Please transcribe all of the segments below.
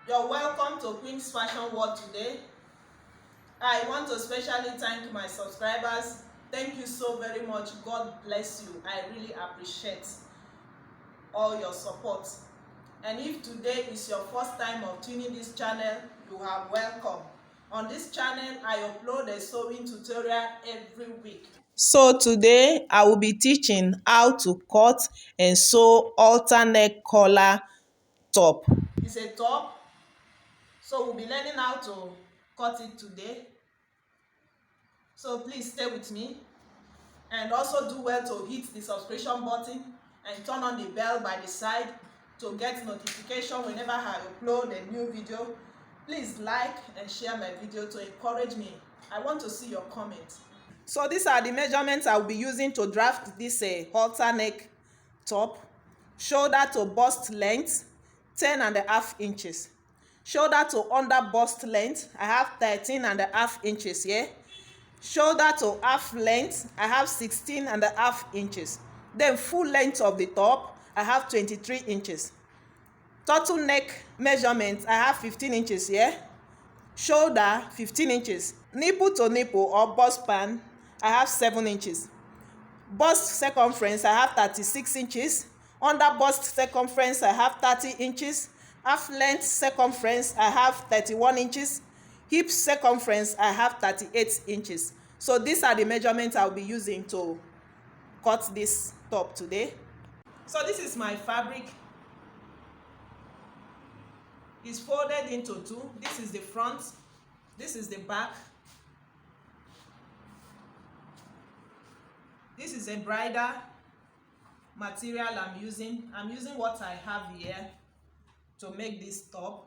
You're welcome to Queen's Fashion World today. I want to especially thank my subscribers. Thank you so very much. God bless you. I really appreciate all your support. And if today is your first time of tuning this channel, you are welcome. On this channel, I upload a sewing tutorial every week. So today, I will be teaching how to cut and sew halter neck collar top. It's a top, so we'll be learning how to cut it today. So please stay with me, and also do well to hit the subscription button and turn on the bell by the side to get notification whenever I upload a new video. Please like and share my video to encourage me. I want to see your comments. So these are the measurements I will be using to draft this halter neck top. Shoulder to bust length 10.5 inches. Shoulder to under bust length, I have 13.5 inches here. Shoulder to half length, I have 16.5 inches. Then full length of the top, I have 23 inches. Turtleneck measurement, I have 15 inches here. Shoulder 15 inches. Nipple to nipple or bust span, I have 7 inches. Bust circumference, I have 36 inches. Under bust circumference, I have 30 inches. Half length circumference, I have 31 inches. Hip circumference, I have 38 inches. So these are the measurements I'll be using to cut this top today. So this is my fabric. It's folded into two. This is the front, this is the back. This is a bridal material I'm using. I'm using what I have here to make this top.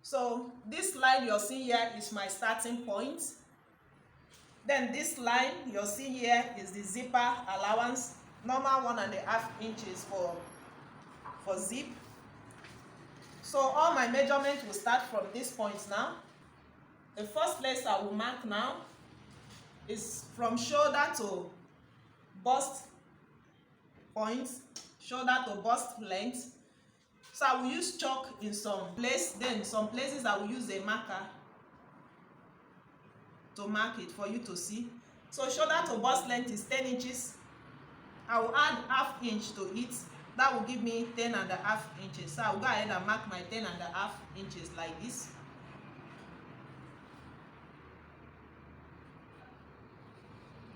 So this line you're seeing here is my starting point. Then this line you're seeing here is the zipper allowance, normal 1.5 inches for zip. So all my measurements will start from this point now. The first place I will mark now is from shoulder to bust point, shoulder to bust length. So I will use chalk in some place, then some places I will use a marker to mark it for you to see. So shoulder to bust length is 10 inches. I will add half inch to it. That will give me 10.5 inches. So I will go ahead and mark my 10.5 inches like this.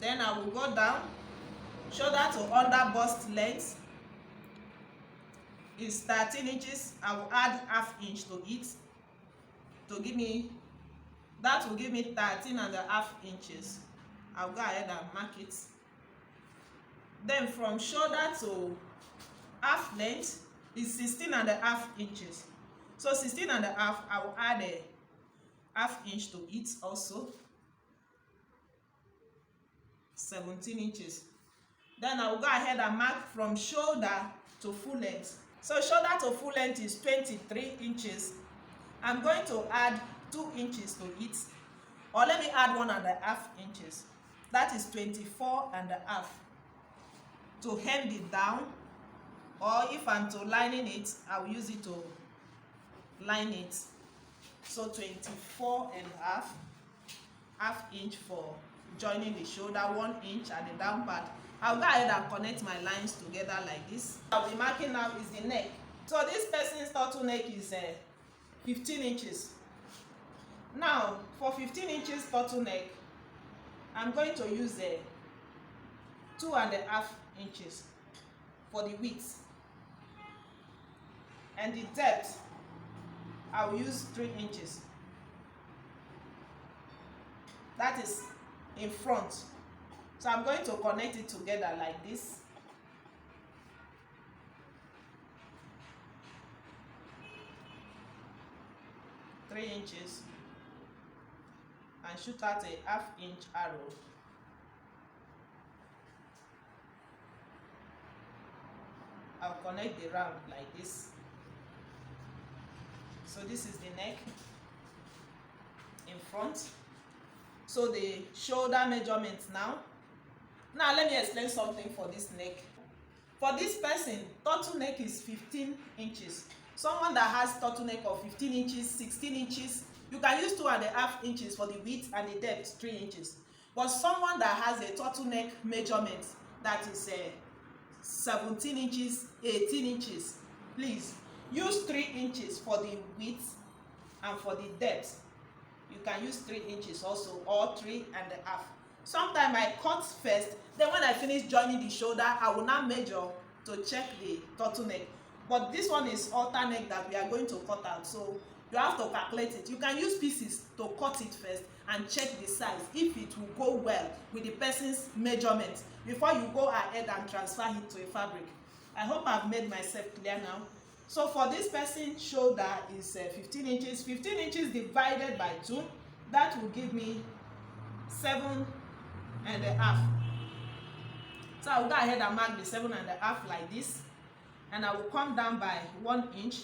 Then I will go down. Shoulder to under bust length is 13 inches. I will add half inch to it to give me, that will give me 13.5 inches. I'll go ahead and mark it. Then from shoulder to half length is 16.5 inches. So 16.5, I will add a half inch to it also. 17 inches. Then I will go ahead and mark from shoulder to full length. So shoulder to full length is 23 inches. I'm going to add 2 inches to it, or let me add 1.5 inches. That is 24.5 to hem it down, or if I'm to lining it, I will use it to line it. So 24.5, half inch for joining the shoulder, 1 inch at the down part. I'll go ahead and connect my lines together like this. I'll be marking now is the neck. So this person's turtleneck is 15 inches. Now for 15 inches turtleneck, I'm going to use 2.5 inches for the width, and the depth I will use 3 inches. That is in front. So I'm going to connect it together like this. Three inches, and shoot out a half inch arrow. I'll connect the round like this. So this is the neck in front. So the shoulder measurement now. Now let me explain something for this neck. For this person, turtleneck is 15 inches. Someone that has turtleneck of 15 inches, 16 inches, you can use 2.5 inches for the width and the depth 3 inches. But someone that has a turtleneck measurement that is 17 inches, 18 inches, please use 3 inches for the width and for the depth. You can use 3 inches also, or 3.5. Sometimes I cut first, then when I finish joining the shoulder, I will now measure to check the turtleneck. But this one is halter neck that we are going to cut out, so you have to calculate it. You can use pieces to cut it first and check the size if it will go well with the person's measurement before you go ahead and transfer it to a fabric. I hope I've made myself clear now. So for this person's shoulder is 15 inches. 15 inches divided by 2, that will give me 7.5. So I will go ahead and mark the 7.5 like this, and I will come down by 1 inch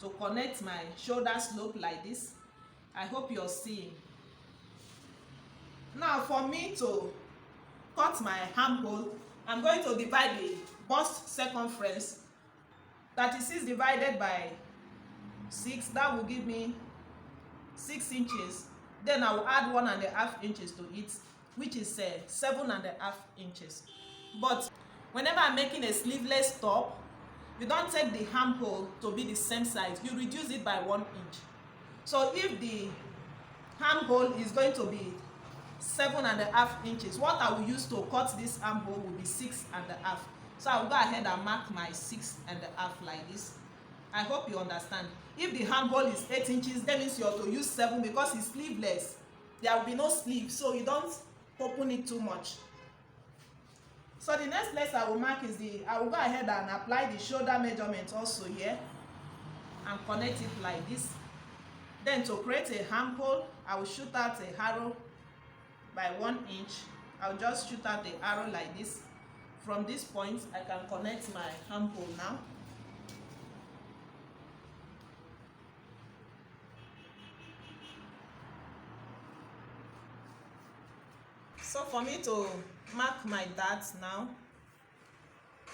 to connect my shoulder slope like this. I hope you're seeing. Now for me to cut my armhole, I'm going to divide the bust circumference. 36 divided by 6, that will give me 6 inches. Then I will add 1.5 inches to it, which is 7.5 inches. But whenever I'm making a sleeveless top, you don't take the armhole to be the same size. You reduce it by 1 inch. So if the armhole is going to be 7.5 inches, what I will use to cut this armhole will be 6.5. So I will go ahead and mark my 6.5 like this. I hope you understand. If the armhole is 8 inches, that means you have to use 7 because it's sleeveless. There will be no sleeve, so you don't open it too much. So the next place I will mark is I will go ahead and apply the shoulder measurement also here and connect it like this. Then to create a armhole, I will shoot out a arrow by 1 inch. I'll just shoot out the arrow like this. From this point, I can connect my armhole now. So for me to mark my darts now,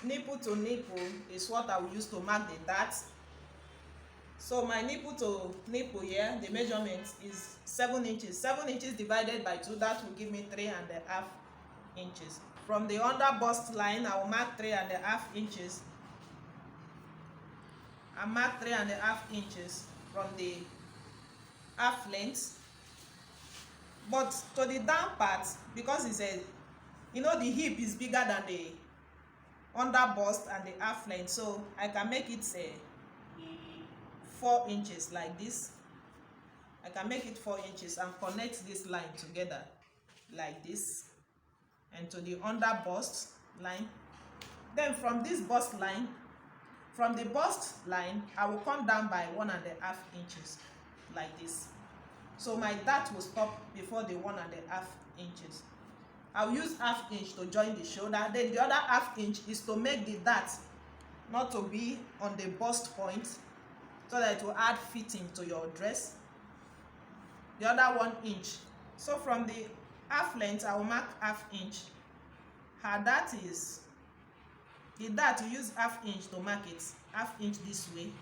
nipple to nipple is what I will use to mark the darts. So my nipple to nipple here, the measurement is 7 inches. 7 inches divided by 2, that will give me 3.5 inches. From the under bust line, I will mark 3.5 inches. I mark 3.5 inches from the half length. But to the down part, because it's the hip is bigger than the under bust and the half length, so I can make it 4 inches like this. I can make it 4 inches and connect this line together like this, and to the under bust line. Then from this bust line, from the bust line, I will come down by 1.5 inches like this. So my dart will stop before the 1.5 inches. I'll use 1/2 inch to join the shoulder. Then the other 1/2 inch is to make the dart not to be on the bust point, so that it will add fitting to your dress. The other 1 inch. So from the half length, I will mark 1/2 inch. Her dart is, the dart you use 1/2 inch to mark it. 1/2 inch this way.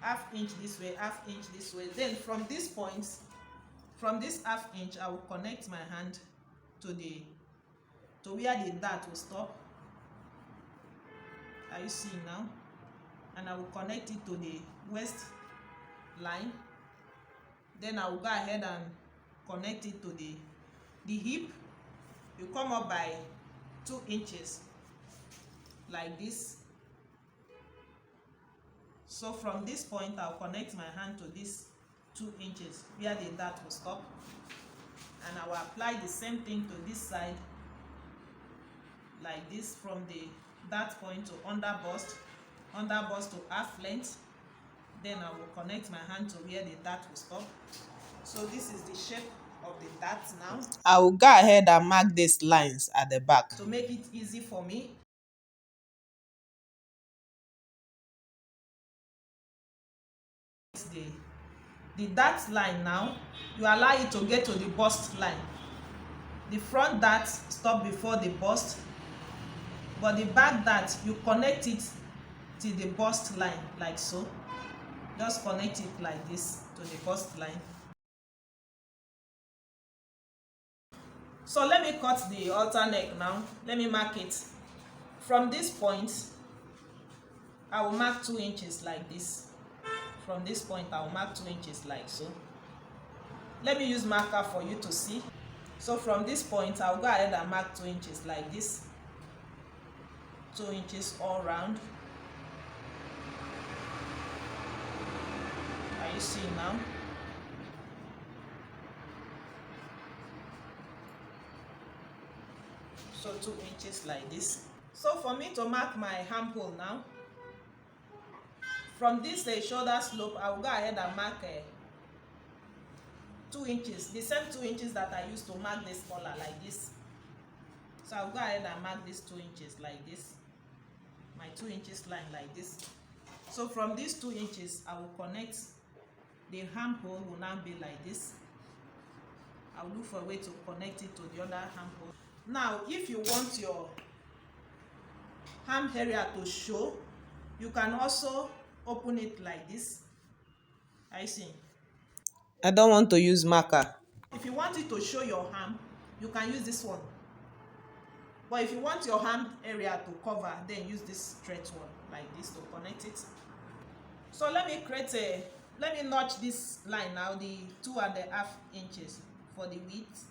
1/2 inch this way, 1/2 inch this way. Then from this point, from this 1/2 inch, I will connect my hand to where the dart will stop. Are you seeing now? And I will connect it to the waist line. Then I will go ahead and connect it to the hip. You come up by 2 inches like this. So from this point, I'll connect my hand to this 2 inches where the dart will stop, and I will apply the same thing to this side like this, from the dart point to under bust to half length. Then I will connect my hand to where the dart will stop. So this is the shape of the dart now. I will go ahead and mark these lines at the back to make it easy for me. The dart line now, you allow it to get to the bust line. The front dart stop before the bust, but the back dart, you connect it till the bust line, like so. Just connect it like this to the bust line. So let me cut the halter neck now. Let me mark it. From this point, I will mark 2 inches like this. From this point, I will mark 2 inches like so. Let me use marker for you to see. So from this point, I'll go ahead and mark 2 inches like this. 2 inches all round. Are you seeing now? So 2 inches like this. So for me to mark my armhole now, from this shoulder slope, I will go ahead and mark 2 inches, the same 2 inches that I used to mark this collar like this. So I'll go ahead and mark this 2 inches like this, my 2 inches line like this. So from these 2 inches, I will connect, the armhole will now be like this. I'll look for a way to connect it to the other armhole. Now, if you want your arm area to show, you can also open it like this. I see. I don't want to use marker. If you want it to show your arm, you can use this one. But if you want your arm area to cover, then use this straight one like this to connect it. So let me notch this line now, the 2.5 inches for the width.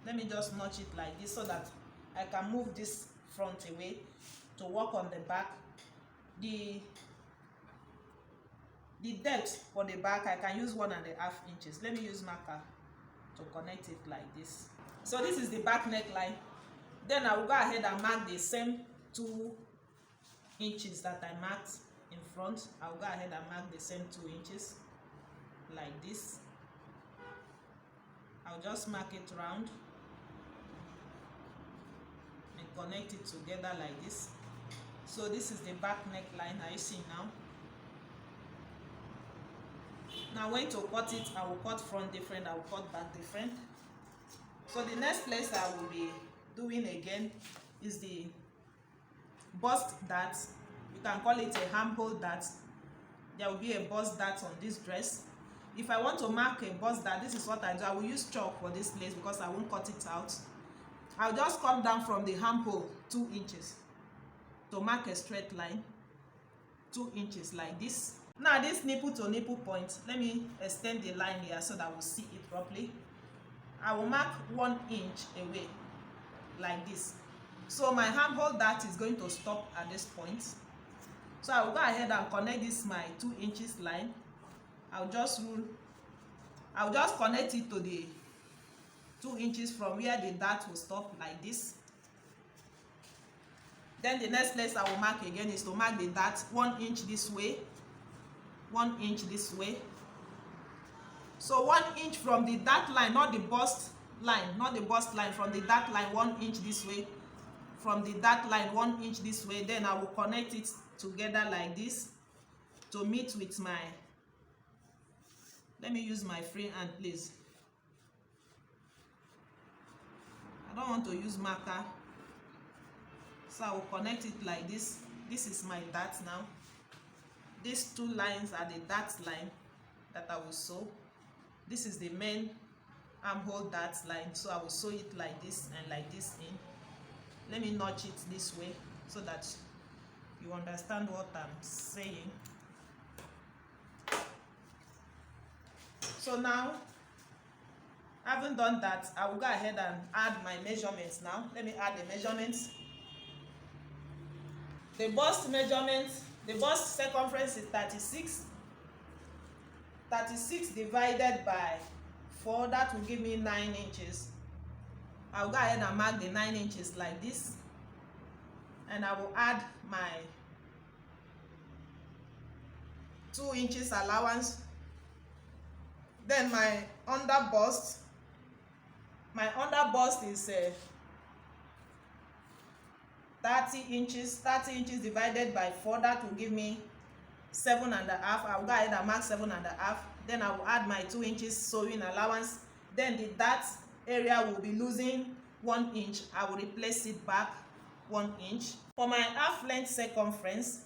Let me just notch it like this so that I can move this front away to work on the back. The depth for the back, I can use 1.5 inches. Let me use marker to connect it like this. So this is the back neckline. Then I will go ahead and mark the same 2 inches that I marked in front. I will go ahead and mark the same 2 inches like this. I'll just mark it round and connect it together like this. So this is the back neckline. Are you seeing now? Now when to cut it, I will cut front different, I will cut back different. So the next place I will be doing again is the bust dart. You can call it a armhole dart. There will be a bust dart on this dress. If I want to mark a bust dart, this is what I do. I will use chalk for this place because I won't cut it out. I'll just come down from the armhole 2 inches to mark a straight line, 2 inches like this. Now this nipple to nipple point, let me extend the line here so that we'll see it properly. I will mark 1 inch away like this. So my armhole dart is going to stop at this point. So I will go ahead and connect this my 2 inches line. I'll just connect it to the 2 inches from where the dart will stop like this. Then the next place I will mark again is to mark the dart 1 inch this way, 1 inch this way. So 1 inch from the dart line, not the bust line, from the dart line 1 inch this way, from the dart line 1 inch this way. Then I will connect it together like this to meet with my, let me use my free hand please. I don't want to use marker, so I will connect it like this. This is my dart now. These 2 lines are the dart line that I will sew. This is the main armhole dart line, so I will sew it like this and like this in. Let me notch it this way so that you understand what I'm saying. So now, having done that, I will go ahead and add my measurements now. Let me add the measurements. The bust measurement, the bust circumference is 36. 36 divided by 4, that will give me 9 inches. I'll go ahead and mark the 9 inches like this. And I will add my 2 inches allowance. Then my under bust is 30 inches. 30 inches divided by 4, that will give me 7.5. I'll go ahead and mark 7.5. Then I will add my 2 inches sewing allowance. Then the dart area will be losing 1 inch. I will replace it back 1 inch. For my half length circumference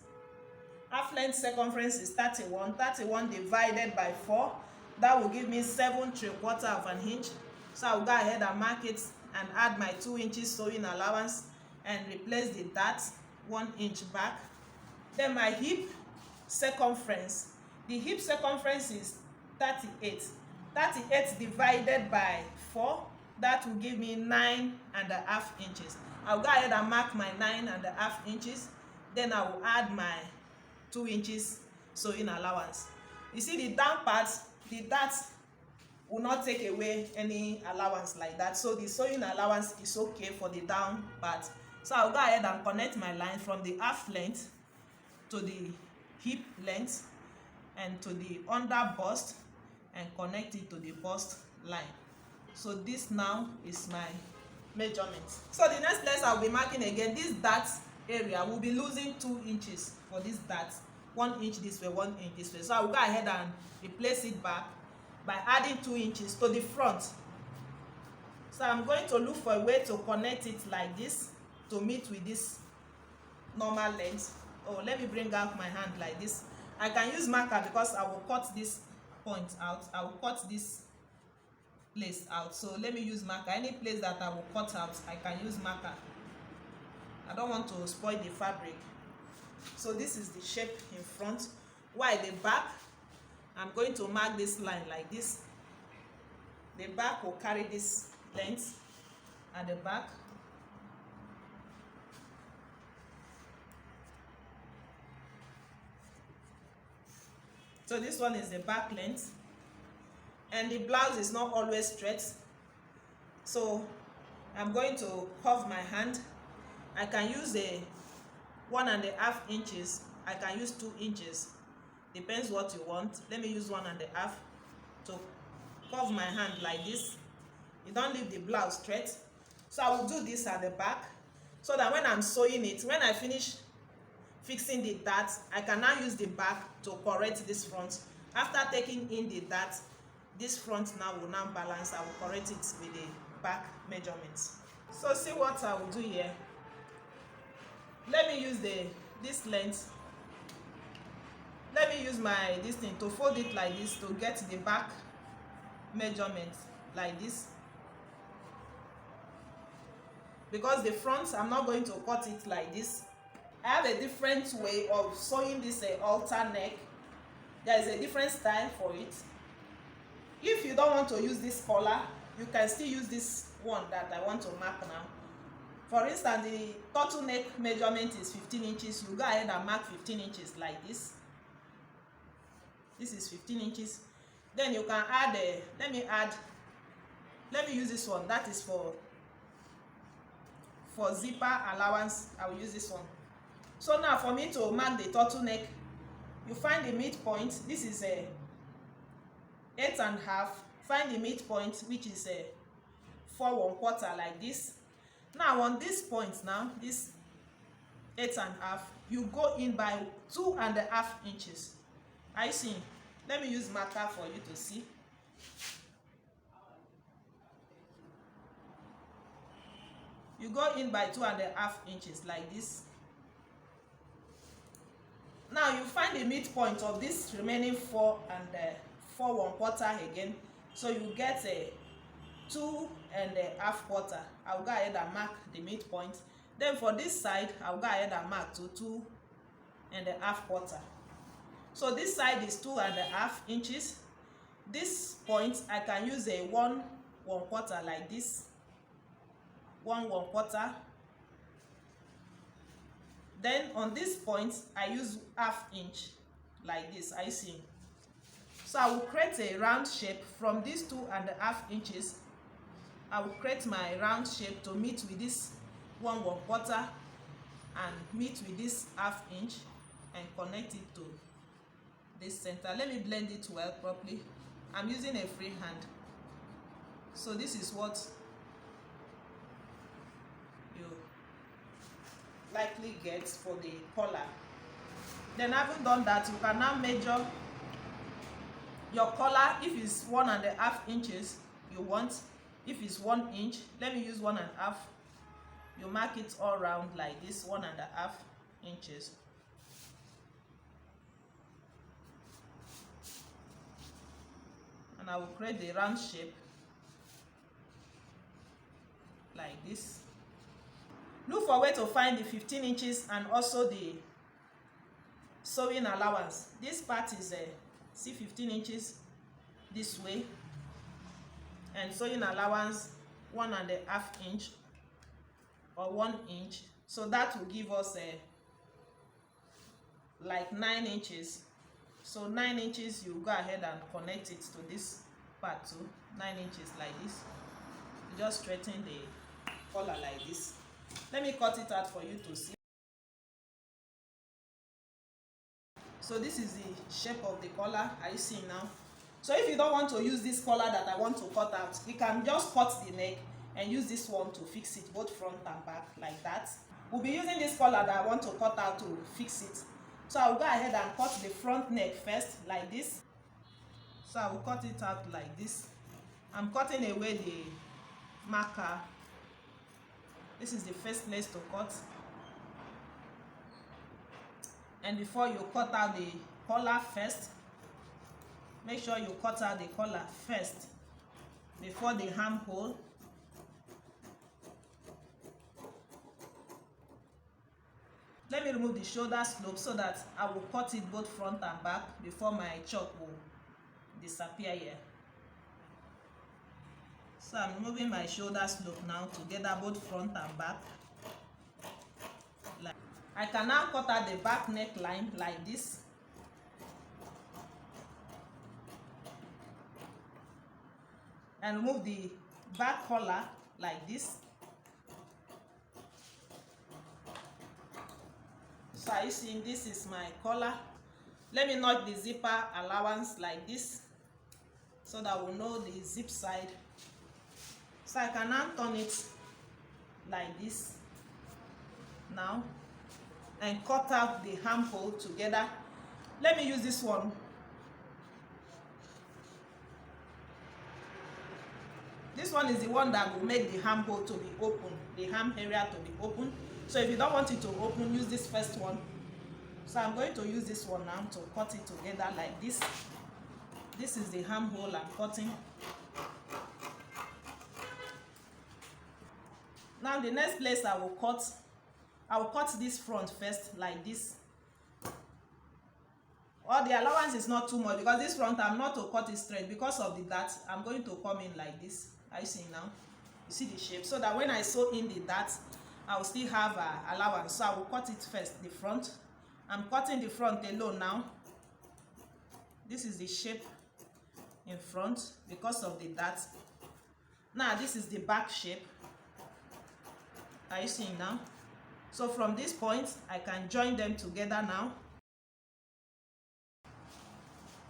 is 31. 31 divided by 4, that will give me 7 3/4 of an inch. So I'll go ahead and mark it and add my 2 inches sewing allowance and replace the dart 1 inch back. Then my hip circumference, the hip circumference is 38. 38 divided by 4, that will give me 9.5 inches. I'll go ahead and mark my 9.5 inches. Then I will add my 2 inches sewing allowance. You see the down part, the dart will not take away any allowance like that, so the sewing allowance is okay for the down part. So I'll go ahead and connect my line from the half length to the hip length and to the under bust and connect it to the bust line. So this now is my measurement. So the next place I'll be marking again, this dart area will be losing 2 inches for this dart. 1 inch this way, 1 inch this way. So I will go ahead and replace it back by adding 2 inches to the front. So I'm going to look for a way to connect it like this to meet with this normal length. Oh, let me bring out my hand like this. I can use marker because I will cut this point out. I will cut this place out. So let me use marker. Any place that I will cut out, I can use marker. I don't want to spoil the fabric. So this is the shape in front. While the back, I'm going to mark this line like this. The back will carry this length at the back. So this one is the back length, and the blouse is not always straight, so I'm going to curve my hand. I can use a 1.5 inches, I can use 2 inches, depends what you want. Let me use 1.5 to curve my hand like this. You don't leave the blouse straight. So I will do this at the back so that when I'm sewing it, when I finish fixing the dart, I can now use the back to correct this front. After taking in the dart, this front now will now balance. I will correct it with the back measurements. So see what I will do here. Let me use this length. Let me use this thing to fold it like this to get the back measurement like this. Because the front, I'm not going to cut it like this. I have a different way of sewing this halter neck. There is a different style for it. If you don't want to use this collar, you can still use this one that I want to mark now. For instance, the turtleneck measurement is 15 inches. You go ahead and mark 15 inches like this. This is 15 inches. Then you can add let me use this one. That is for zipper allowance. I will use this one. So now for me to mark the turtleneck, you find the midpoint. This is 8.5. Find the midpoint, which is 4 1/4 like this. Now on this point, now this 8.5, you go in by 2.5 inches. I see. Let me use marker for you to see. You go in by 2.5 inches like this. Now you find the midpoint of this remaining 4 1/4 again. So you get a 2.5 quarter. I'll go ahead and mark the midpoint. Then for this side, I'll go ahead and mark to 2.5 quarter. So this side is 2.5 inches. This point, I can use a 1 1/4 like this. 1 1/4. Then on this point, I use 1/2 inch like this. I see. So I will create a round shape from these 2.5 inches. I will create my round shape to meet with this 1 1/4 and meet with this 1/2 inch and connect it to this center. Let me blend it well properly. I'm using a free hand. So this is what you likely get for the collar. Then having done that, you can now measure your collar. If it's 1.5 inches you want, if it's 1 inch, let me use 1.5. you mark it all round like this, 1.5 inches. And I will create the round shape like this. Look for where to find the 15 inches and also the sewing allowance. This part is see 15 inches this way, and sewing allowance 1.5 inch or 1 inch. So that will give us like 9 inches. So 9 inches, you go ahead and connect it to this part too. 9 inches like this. You just straighten the collar like this. Let me cut it out for you to see. So this is the shape of the collar. Are you seeing now? So if you don't want to use this collar that I want to cut out, you can just cut the neck and use this one to fix it, both front and back, like that. We'll be using this collar that I want to cut out to fix it. So I'll go ahead and cut the front neck first, like this. So I will cut it out like this. I'm cutting away the marker. This is the first place to cut. And before you cut out the collar first, make sure you cut out the collar first before the armhole. Let me remove the shoulder slope so that I will cut it both front and back before my chalk will disappear here. So I'm removing my shoulder slope now together, both front and back. I can now cut out the back neckline like this. And remove the back collar like this. So are you seeing, this is my collar. Let me notch the zipper allowance like this so that we'll know the zip side. So I can now turn it like this now and cut out the armhole together. Let me use this one. This one is the one that will make the armhole to be open, the arm area to be open. So if you don't want it to open, use this first one. So I'm going to use this one now to cut it together like this. This is the armhole I'm cutting. Now the next place I will cut this front first like this. Or the allowance is not too much because this front I'm not to cut it straight because of the dart. I'm going to come in like this. Are you seeing now? You see the shape, so that when I sew in the dart, I will still have allowance. So I will cut it first, the front. I'm cutting the front alone now. This is the shape in front because of the dart. Now this is the back shape. Are you seeing now? So from this point, I can join them together now.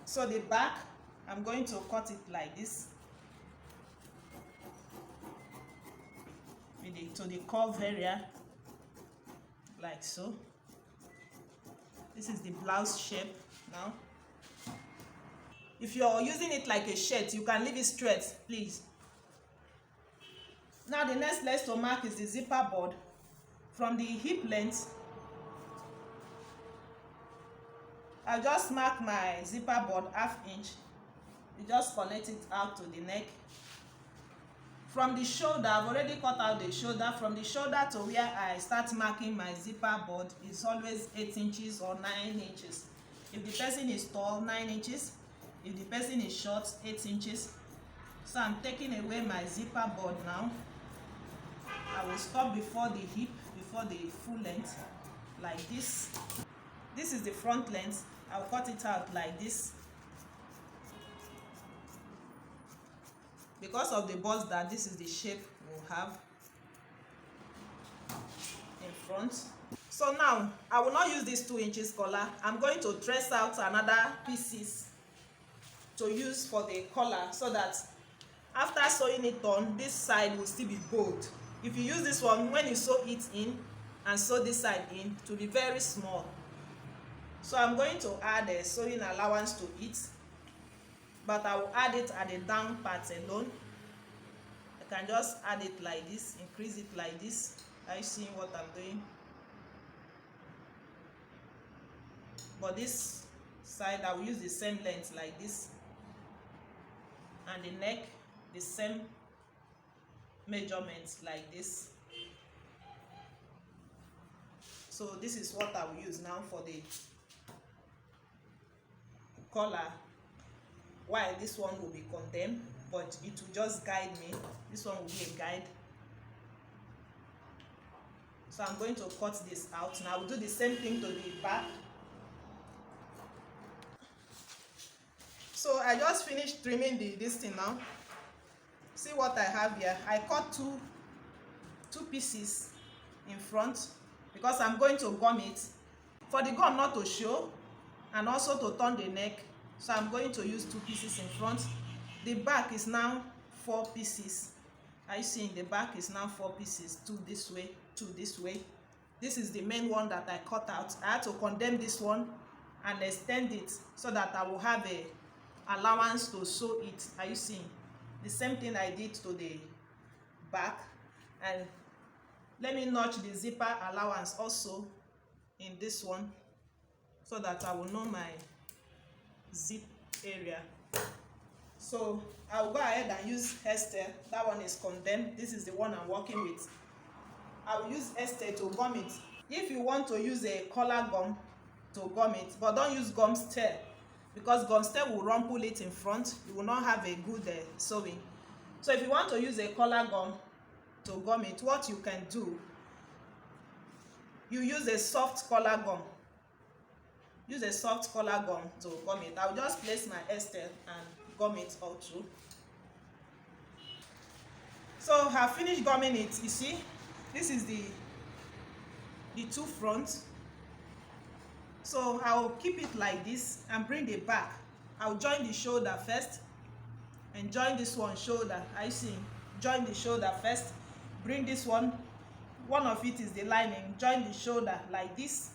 So the back, I'm going to cut it like this. To the curve area, like so. This is the blouse shape now. If you're using it like a shirt, you can leave it straight, please. Now the next place to mark is the zipper board. From the hip length, I'll just mark my zipper board 1/2 inch. You just connect it out to the neck. From the shoulder, I've already cut out the shoulder. From the shoulder to where I start marking my zipper board is always 8 inches or 9 inches. If the person is tall, 9 inches. If the person is short, 8 inches. So I'm taking away my zipper board now. I will stop before the hip, before the full length, like this. This is the front length. I'll cut it out like this. Because of the bust that this is the shape we'll have in front. So now I will not use this 2 inches collar. I'm going to dress out another pieces to use for the collar so that after sewing it on, this side will still be bold. If you use this one, when you sew it in and sew this side in, it will be very small. So I'm going to add a sewing allowance to it, but I will add it at the down part alone. I can just add it like this, increase it like this. Are you seeing what I'm doing? But this side I will use the same length like this, and the neck the same measurements like this. So this is what I will use now for the collar, while this one will be condemned, but it will just guide me. This one will be a guide. So I'm going to cut this out now. I will do the same thing to the back. So I just finished trimming this thing now. See what I have here. I cut two pieces in front because I'm going to gum it. For the gum not to show and also to turn the neck, so I'm going to use 2 pieces in front. The back is now 4 pieces. Are you seeing? The back is now 4 pieces, 2 this way, 2 this way. This is the main one that I cut out. I had to condemn this one and extend it so that I will have a allowance to sew it. Are you seeing? The same thing I did to the back. And let me notch the zipper allowance also in this one so that I will know my zip area. So I will go ahead and use Esther. That one is condemned. This is the one I'm working with. I will use Esther to gum it. If you want to use a collar gum to gum it, but don't use gum stir, because gum stir will rumple it in front. You will not have a good sewing. So if you want to use a collar gum to gum it, what you can do, you use a soft collar gum. Use a soft collar gum to gum it. I will just place my Esther and gum it all through. So I have finished gumming it. You see, this is the 2 front. So I will keep it like this and bring the back. I will join the shoulder first and join this one shoulder. I see. Join the shoulder first. Bring this one. One of it is the lining. Join the shoulder like this.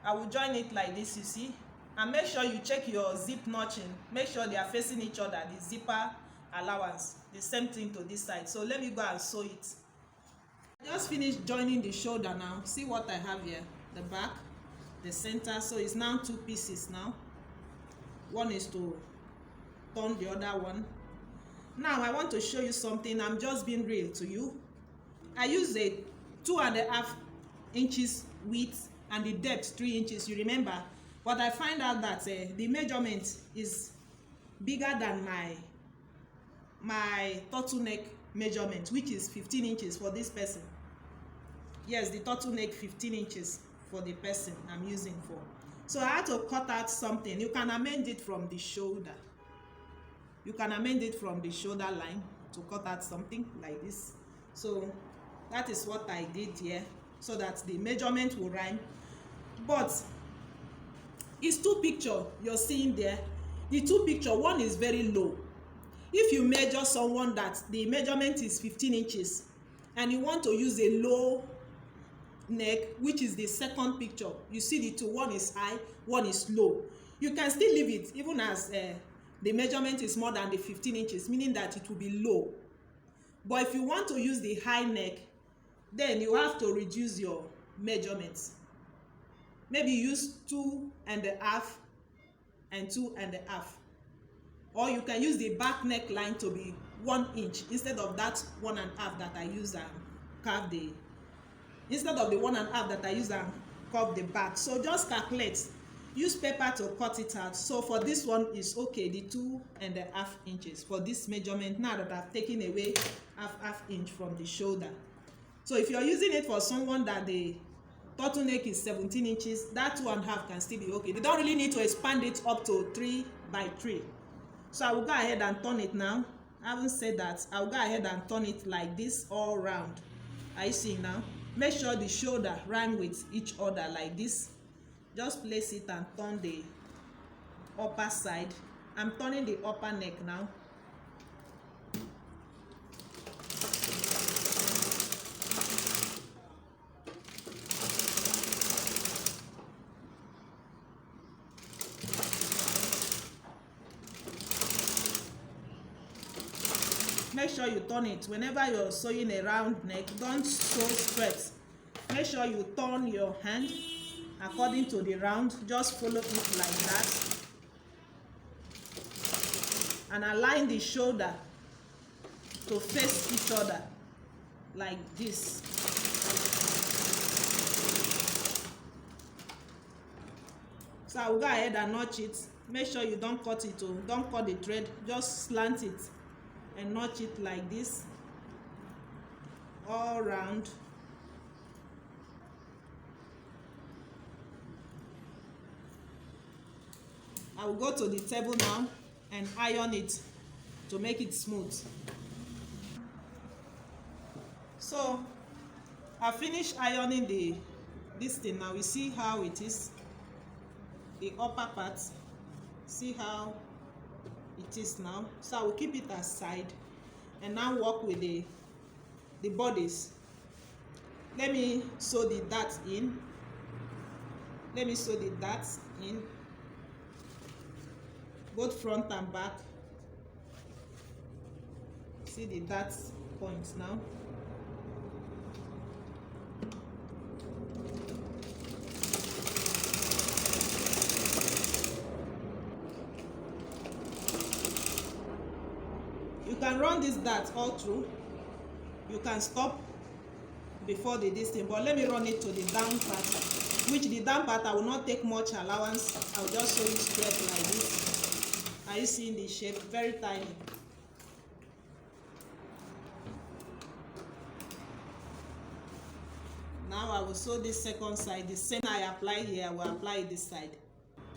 I will join it like this, you see. And make sure you check your zip notching. Make sure they are facing each other. The zipper allowance. The same thing to this side. So let me go and sew it. I just finished joining the shoulder now. See what I have here. The back, the center. So it's now 2 pieces now. One is to turn the other one. Now I want to show you something. I'm just being real to you. I use a 2.5 inches width and the depth 3 inches. You remember, but I find out that the measurement is bigger than my turtleneck measurement, which is 15 inches for this person. Yes, the turtleneck 15 inches for the person I'm using for. So I had to cut out something. You can amend it from the shoulder. You can amend it from the shoulder line to cut out something like this. So that is what I did here, so that the measurement will rhyme. But it's 2 pictures you're seeing there. The 2 pictures, one is very low. If you measure someone that the measurement is 15 inches and you want to use a low neck, which is the second picture, you see the 2, one is high, one is low. You can still leave it even as the measurement is more than the 15 inches, meaning that it will be low. But if you want to use the high neck, then you have to reduce your measurements. Maybe use 2.5 and 2.5. Or you can use the back neckline to be 1 inch instead of that 1.5 that I use and carve the, instead of the 1.5 that I use and curve the back. So just calculate. Use paper to cut it out. So for this one is okay, the 2.5 inches for this measurement. Now that I've taken away half inch from the shoulder. So if you're using it for someone that the turtleneck is 17 inches, that 2.5 can still be okay. You don't really need to expand it up to 3 by 3. So I will go ahead and turn it now. I haven't said that. I'll go ahead and turn it like this all round. Are you seeing now? Make sure the shoulder rhyme with each other like this. Just place it and turn the upper side. I'm turning the upper neck now. make sure you turn it. Whenever you're sewing a round neck, don't sew straight. Make sure you turn your hand according to the round. Just follow it like that and align the shoulder to face each other like this. So I will go ahead and notch it. Make sure you don't cut it, or don't cut the thread, just slant it and notch it like this all round. I will go to the table now and iron it to make it smooth. So I finished ironing this thing. Now we see how it is, the upper part. See how it is now. So I will keep it aside and now work with the bodice. Let me sew the dart in. Let me sew the darts in, both front and back. See the dart points now. You can run this dart all through. You can stop before the distance, but let me run it to the down part, which the down part I will not take much allowance. I will just sew it straight like this. Are you seeing the shape? Very tiny. Now I will sew this second side. The same I apply here, I will apply it this side.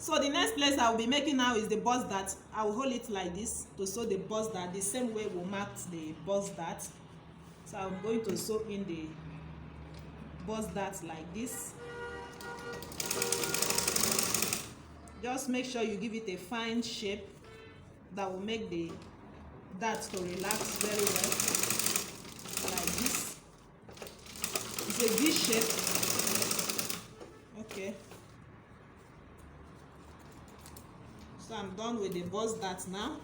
So the next place I will be making now is the bust dart. I will hold it like this to sew the bust dart. The same way we marked the bust dart. So I'm going to sew in the bust dart like this. Just make sure you give it a fine shape that will make the dart to relax very well. Like this. It's a V shape. Okay. So I'm done with the bust dart now.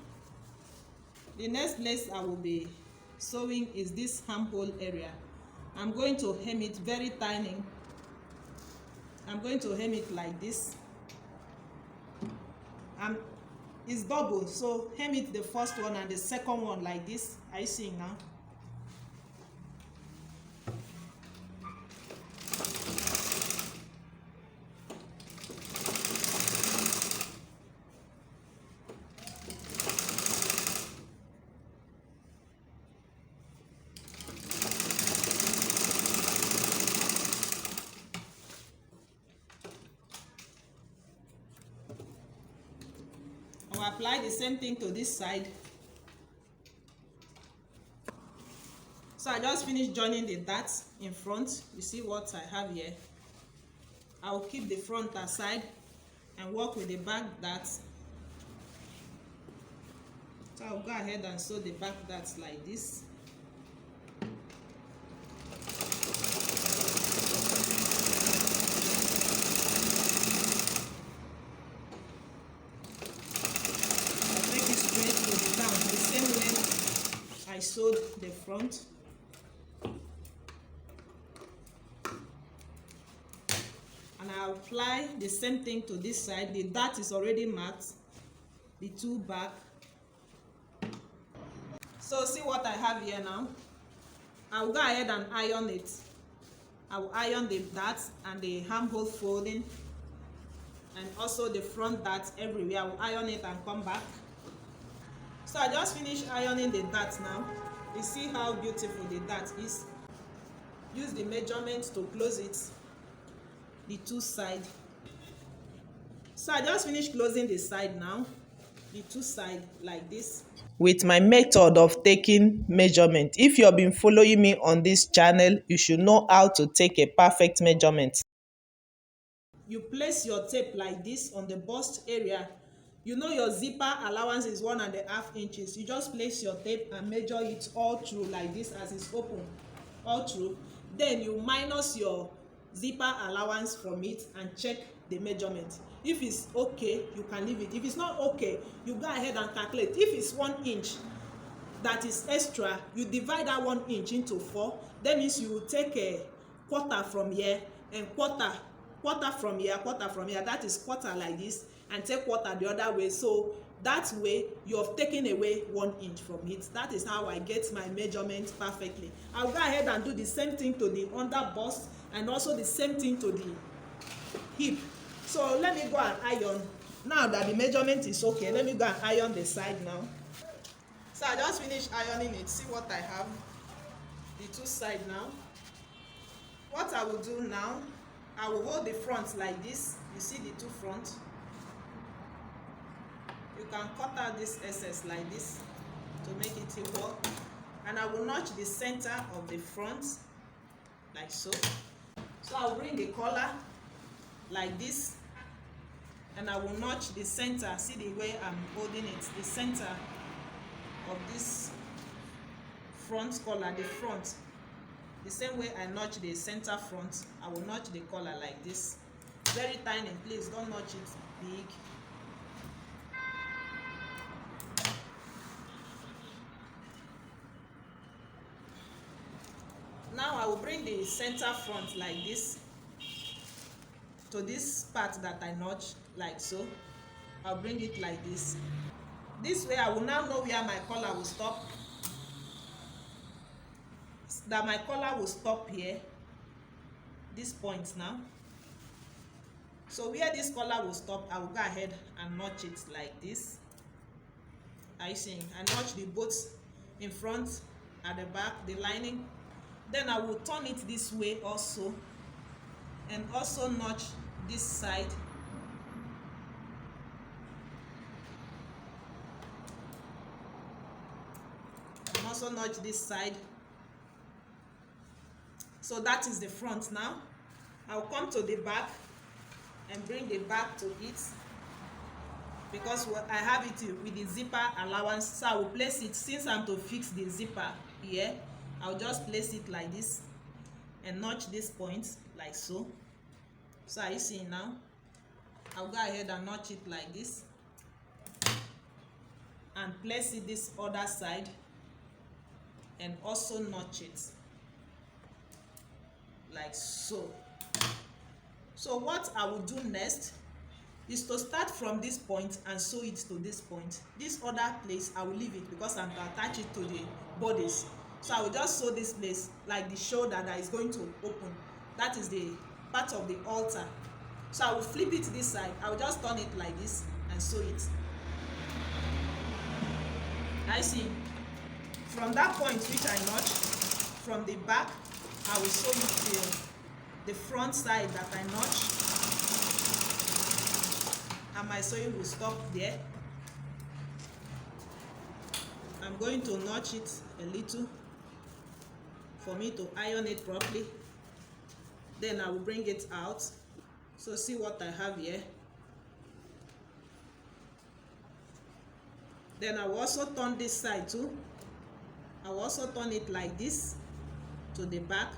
The next place I will be sewing is this armhole area. I'm going to hem it very tiny. I'm going to hem it like this. It's double, so hem it the first one and the second one like this. Are you seeing now? I'll apply the same thing to this side. So I just finished joining the darts in front. You see what I have here. I'll keep the front aside and work with the back darts. So I'll go ahead and sew the back darts like this. I sewed the front. And I apply the same thing to this side. The dart is already marked, the two back. So see what I have here now. I will go ahead and iron it. I will iron the dart and the armhole folding and also the front dart everywhere. I will iron it and come back. So I just finished ironing the dart now. You see how beautiful the dart is. Use the measurement to close it, the two sides. So I just finished closing the side now, the two sides like this, with my method of taking measurement. If you have been following me on this channel, you should know how to take a perfect measurement. You place your tape like this on the bust area. You know your zipper allowance is 1.5 inches. You just place your tape and measure it all through like this as it's open, all through. Then you minus your zipper allowance from it and check the measurement. If it's okay, you can leave it. If it's not okay, you go ahead and calculate. If it's 1 inch, that is extra, you divide that 1 inch into 4. That means you will take a quarter from here and quarter from here, quarter from here. That is quarter like this, and take quarter the other way. So that way you have taken away 1 inch from it. That is how I get my measurement perfectly. I'll go ahead and do the same thing to the under bust, and also the same thing to the hip. So let me go and iron. Now that the measurement is okay, let me go and iron the side now. So I just finished ironing it. See what I have, the two sides now. What I will do now, I will hold the front like this. You see the two front. You can cut out this excess like this to make it equal, and I will notch the center of the front like so. So I will bring the collar like this, and I will notch the center. See the way I'm holding it, the center of this front collar, the front. The same way I notch the center front, I will notch the collar like this. Very tiny, please don't notch it big. Now I will bring the center front like this to this part that I notch like so. I'll bring it like this. This way I will now know where my collar will stop. That my collar will stop here, this point now. So where this collar will stop, I will go ahead and notch it like this. Are you seeing? I notch the both in front, at the back, the lining. Then I will turn it this way also, and also notch this side. And also notch this side. So that is the front now. I'll come to the back and bring the back to it, because I have it with the zipper allowance. So I will place it, since I'm to fix the zipper here, I'll just place it like this and notch this point like so. So are you seeing now? I'll go ahead and notch it like this and place it this other side and also notch it like so. So what I will do next is to start from this point and sew it to this point. This other place I will leave it because I'm to attach it to the bodice. So I will just sew this place, like the shoulder that is going to open. That is the part of the halter. So I will flip it this side. I will just turn it like this and sew it. I see. From that point which I notched, from the back, I will sew it the front side that I notched, and my sewing will stop there. I'm going to notch it a little for me to iron it properly. Then I will bring it out. So see what I have here. Then I will also turn this side too. I will also turn it like this to the back,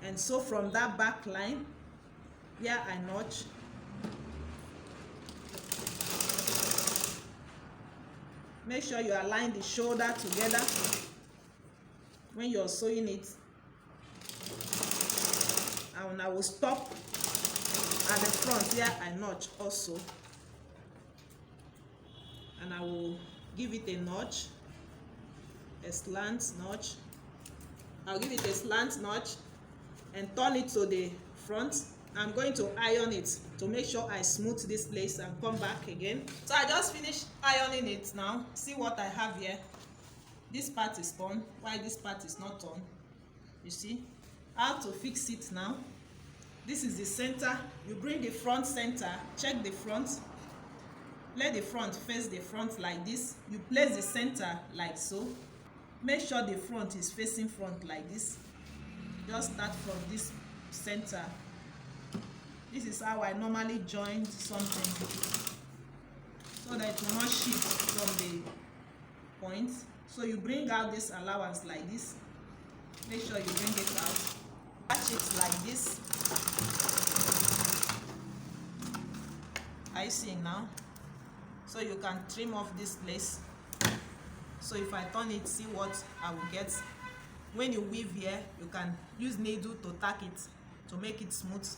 and so from that back line where I notch, make sure you align the shoulder together when you're sewing it, and I will stop at the front where I notch also, and I will give it a notch, a slant notch. I'll give it a slant notch and turn it to the front. I'm going to iron it to make sure I smooth this place and come back again. So I just finished ironing it now. See what I have here. This part is torn, while this part is not torn. You see how to fix it now. This is the center. You bring the front center, check the front, let the front face the front like this. You place the center like so. Make sure the front is facing front like this. Just start from this center. This is how I normally join something, so that it will not shift from the point. So you bring out this allowance like this. Make sure you bring it out. Attach it like this. Are you seeing now? So you can trim off this place. So if I turn it, see what I will get. When you weave here, you can use needle to tack it to make it smooth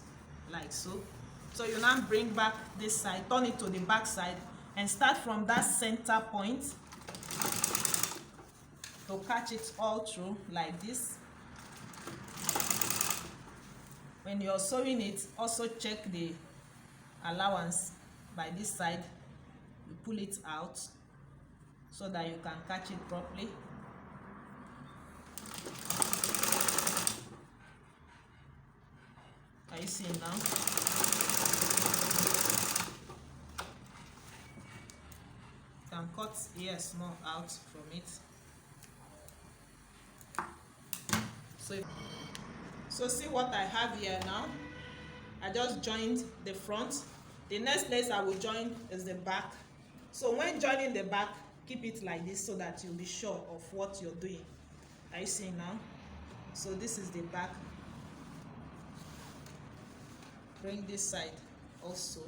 like so. So you now bring back this side, turn it to the back side, and start from that center point to catch it all through like this. When you're sewing it, also check the allowance by this side. You pull it out so that you can catch it properly. Are you seeing now? You can cut here small out from it. So see what I have here now. I just joined the front. The next place I will join is the back. So when joining the back, keep it like this so that you'll be sure of what you're doing. Are you seeing now? So this is the back. Bring this side also.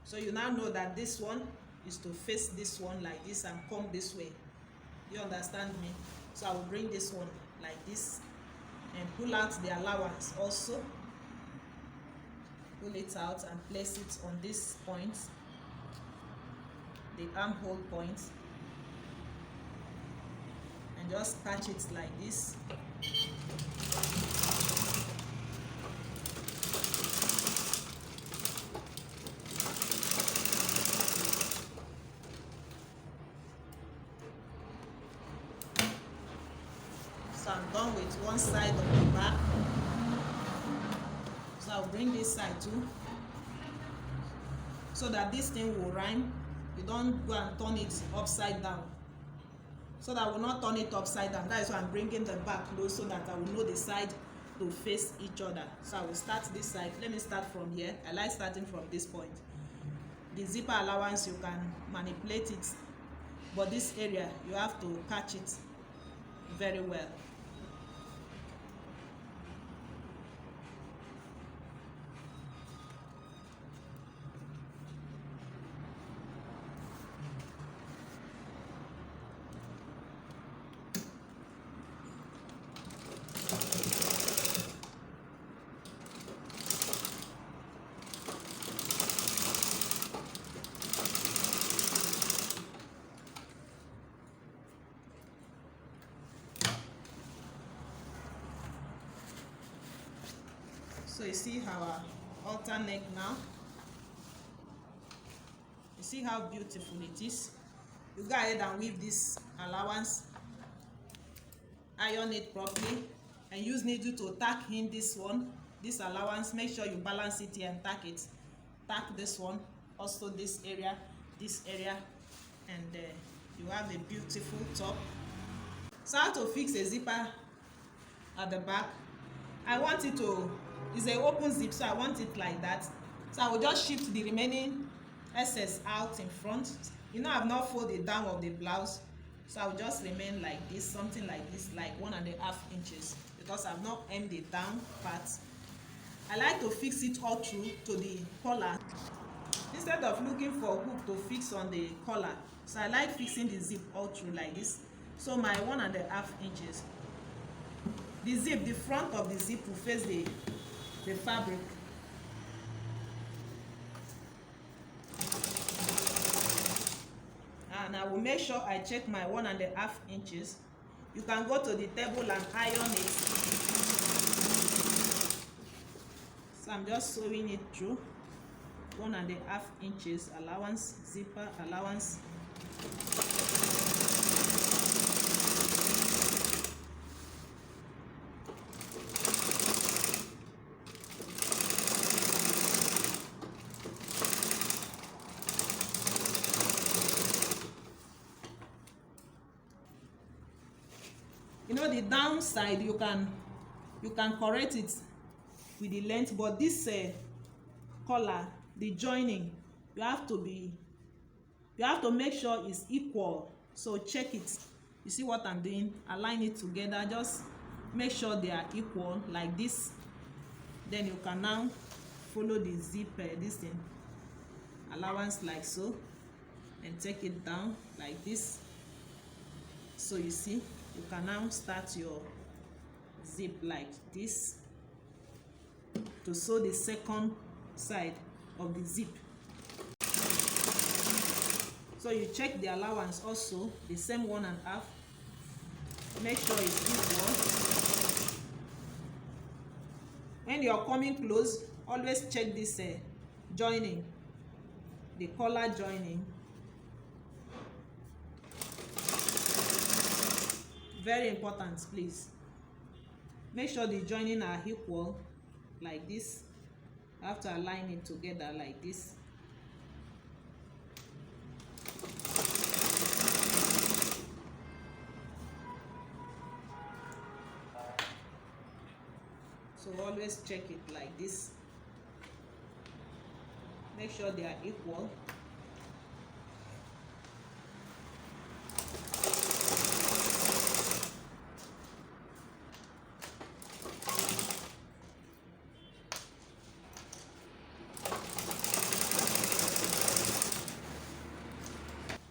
So you now know that this one is to face this one like this and come this way. You understand me? So I will bring this one like this and pull out the allowance also. Pull it out and place it on this point, the armhole point, and just catch it like this. So I'm done with one side of the back. So I'll bring this side too, so that this thing will rhyme. You don't go and turn it upside down. So that I will not turn it upside down. That is why I'm bringing the back close so that I will know the side to face each other. So I will start this side. Let me start from here. I like starting from this point. The zipper allowance, you can manipulate it, but this area you have to catch it very well. So you see our halter neck now. You see how beautiful it is. You go ahead and weave this allowance, iron it properly, and use needle to tack in this one, this allowance. Make sure you balance it here and tack it. Tack this one, also this area, and you have a beautiful top. So how to fix a zipper at the back? I want it to, it's an open zip, so I want it like that. So I will just shift the remaining excess out in front. You know, I've not folded down of the blouse, so I will just remain like this, something like this, like 1.5 inches, because I've not hemmed the down part. I like to fix it all through to the collar instead of looking for a hook to fix on the collar. So I like fixing the zip all through like this. So my 1.5 inches. The zip, the front of the zip will face the fabric. And I will make sure I check my 1.5 inches. You can go to the table and iron it. So I'm just sewing it through. 1.5 inches allowance, zipper allowance. You know, the downside, you can correct it with the length, but this collar, the joining, you have to make sure it's equal. So check it. You see what I'm doing? Align it together. Just make sure they are equal like this. Then you can now follow the zip, this thing, allowance like so, and take it down like this. So you see, you can now start your zip like this to sew the second side of the zip. So you check the allowance also, the same 1.5. Make sure it's equal. When you're coming close, always check this joining, the collar joining. Very important, please. Make sure the joining are equal like this. You have to align it together like this. So always check it like this. Make sure they are equal.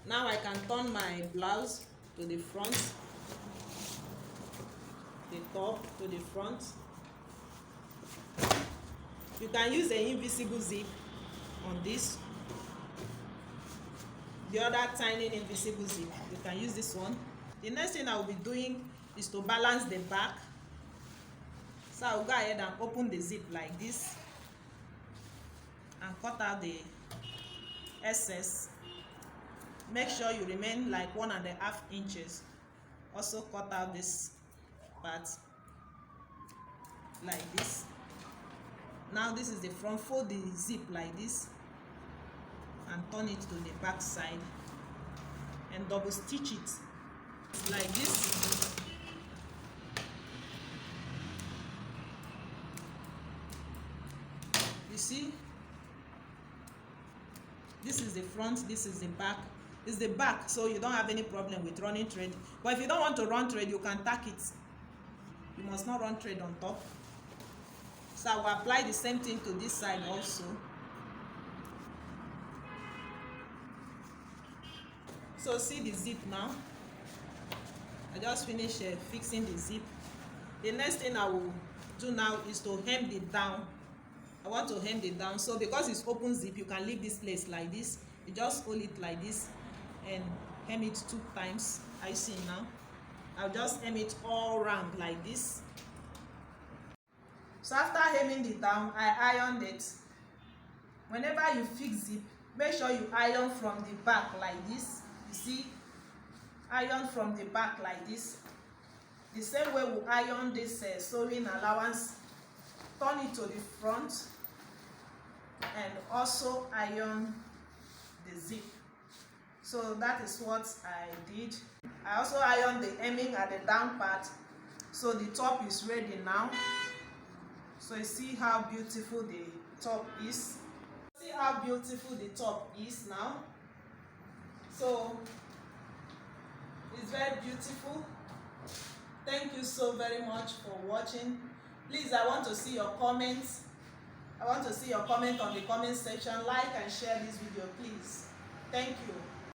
Now I can turn my blouse to the front, the top to the front. You can use an invisible zip on this. The other tiny invisible zip, you can use this one. The next thing I will be doing is to balance the back. So I will go ahead and open the zip like this and cut out the excess. Make sure you remain like 1.5 inches. Also cut out this part like this. Now this is the front. Fold the zip like this and turn it to the back side and double stitch it like this. You see, this is the front, this is the back. It's the back, so you don't have any problem with running thread. But if you don't want to run thread, you can tack it. You must not run thread on top. So I will apply the same thing to this side also. So see the zip now. I just finished fixing the zip. The next thing I will do now is to hem it down. I want to hem it down. So because it's open zip, you can leave this place like this. You just hold it like this and hem it 2 times. I see now. I'll just hem it all round like this. So after hemming it down, I ironed it. Whenever you fix zip, make sure you iron from the back like this. You see, iron from the back like this. The same way we iron this sewing allowance, turn it to the front and also iron the zip. So that is what I did. I also ironed the hemming at the down part, so the top is ready now. So you see how beautiful the top is. See how beautiful the top is now. So it's very beautiful. Thank you so very much for watching. Please, I want to see your comments. I want to see your comment on the comment section. Like and share this video, please. Thank you.